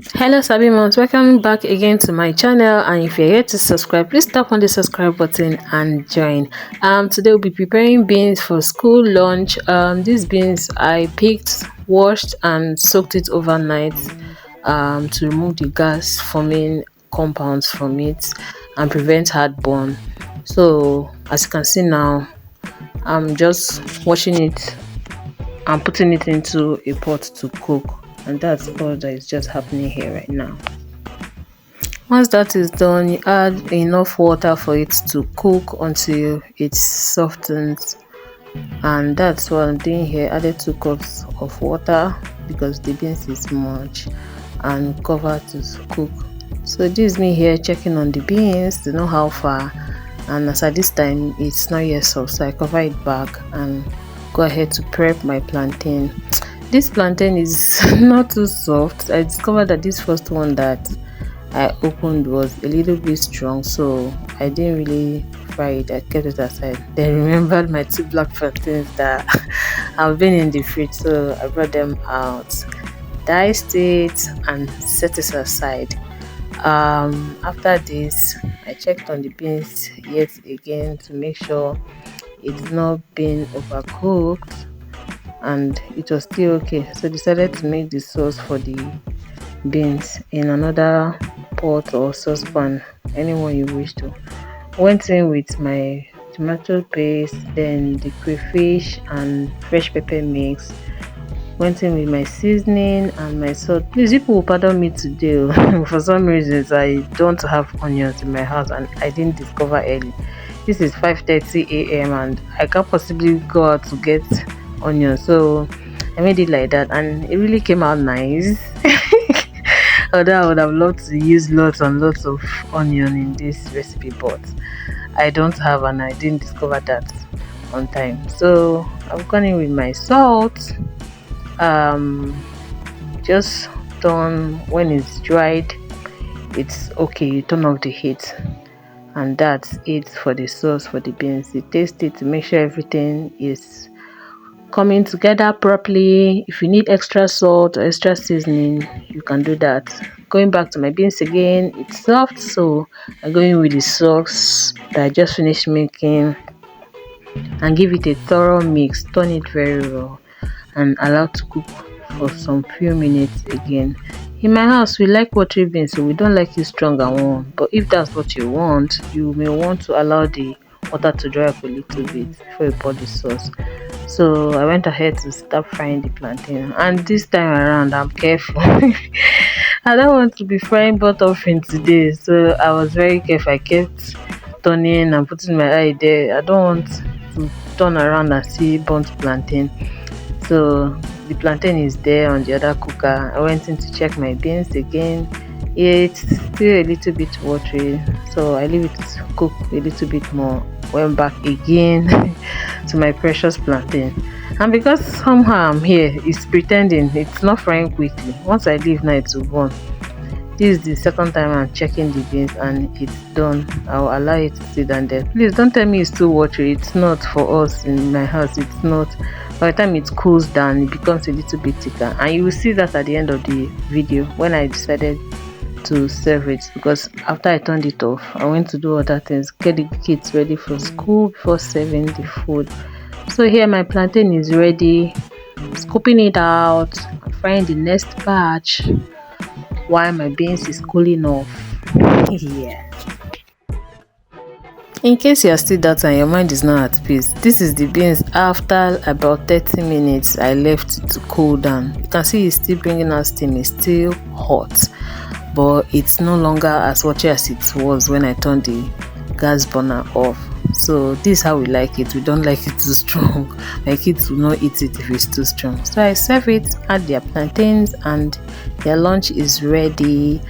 Hello Sabimons, welcome back again to my channel, and if you're here to subscribe, please tap on the subscribe button and join. Today we'll be preparing beans for school lunch. These beans I picked, washed and soaked it overnight to remove the gas forming compounds from it and prevent heartburn. So as you can see now, I'm just washing it and putting it into a pot to cook, and that's all that is just happening here right now. Once that is done, you add enough water for it to cook until it softens, and that's what I'm doing here. Added 2 cups of water because the beans is much, and cover to cook. So this is me here checking on the beans to know how far, and as at this time it's not yet soft, so I cover it back and go ahead to prep my plantain. This plantain is not too soft. I discovered that this first one that I opened was a little bit strong, so I didn't really fry it. I kept it aside. Then remembered my 2 black plantains that have been in the fridge, so I brought them out, diced it and set it aside. After this, I checked on the beans yet again to make sure it's not been overcooked, and it was still okay, so decided to make the sauce for the beans in another pot or saucepan, anyone you wish to. Went in with my tomato paste, then the crayfish and fresh pepper mix. Went in with my seasoning and my salt. Please, people will pardon me today. For some reasons I don't have onions in my house and I didn't discover early. This is 5:30 a.m. and I can't possibly go out to get onions, so I made it like that and it really came out nice. Although I would have loved to use lots and lots of onion in this recipe, but I don't have and I didn't discover that on time. So I've gone in with my salt. Just turn, when it's dried, it's okay, you turn off the heat, and that's it for the sauce for the beans. You taste it to make sure everything is coming together properly. If you need extra salt or extra seasoning, you can do that. Going back to my beans again, it's soft, so I'm going with the sauce that I just finished making and give it a thorough mix. Turn it very well and allow to cook for some few minutes again. In my house we like watery beans, so we don't like it strong and warm, but if that's what you want, you may want to allow the water to dry up a little bit before you pour the sauce. So I went ahead to start frying the plantain, and this time around I'm careful. I don't want to be frying burnt offering today, so I was very careful. I kept turning and putting my eye there. I don't want to turn around and see burnt plantain. So the plantain is there on the other cooker. I went in to check my beans again. It's still a little bit watery, so I leave it to cook a little bit more. Went back again to my precious plantain, and because somehow I'm here, it's pretending it's not frying quickly. Once I leave now, it will burn. This is the second time I'm checking the beans and it's done. I'll allow it to sit down there. Please don't tell me it's too watery. It's not. For us in my house, it's not. By the time it cools down, it becomes a little bit thicker, and you will see that at the end of the video when I decided to serve it, because after I turned it off, I went to do other things, get the kids ready for school before serving the food. So here my plantain is ready, scooping it out, frying the next batch while my beans is cooling off. Yeah. In case you are still doubting and your mind is not at peace, this is the beans after about 30 minutes I left it to cool down. You can see it's still bringing out steam, it's still hot, but it's no longer as watery as it was when I turned the gas burner off. So this is how we like it. We don't like it too strong. My kids will not eat it if it's too strong. So I serve it, add their plantains, and their lunch is ready,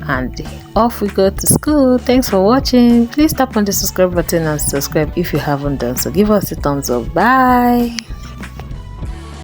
and off we go to school. Thanks for watching. Please tap on the subscribe button and subscribe if you haven't done so. Give us a thumbs up. Bye.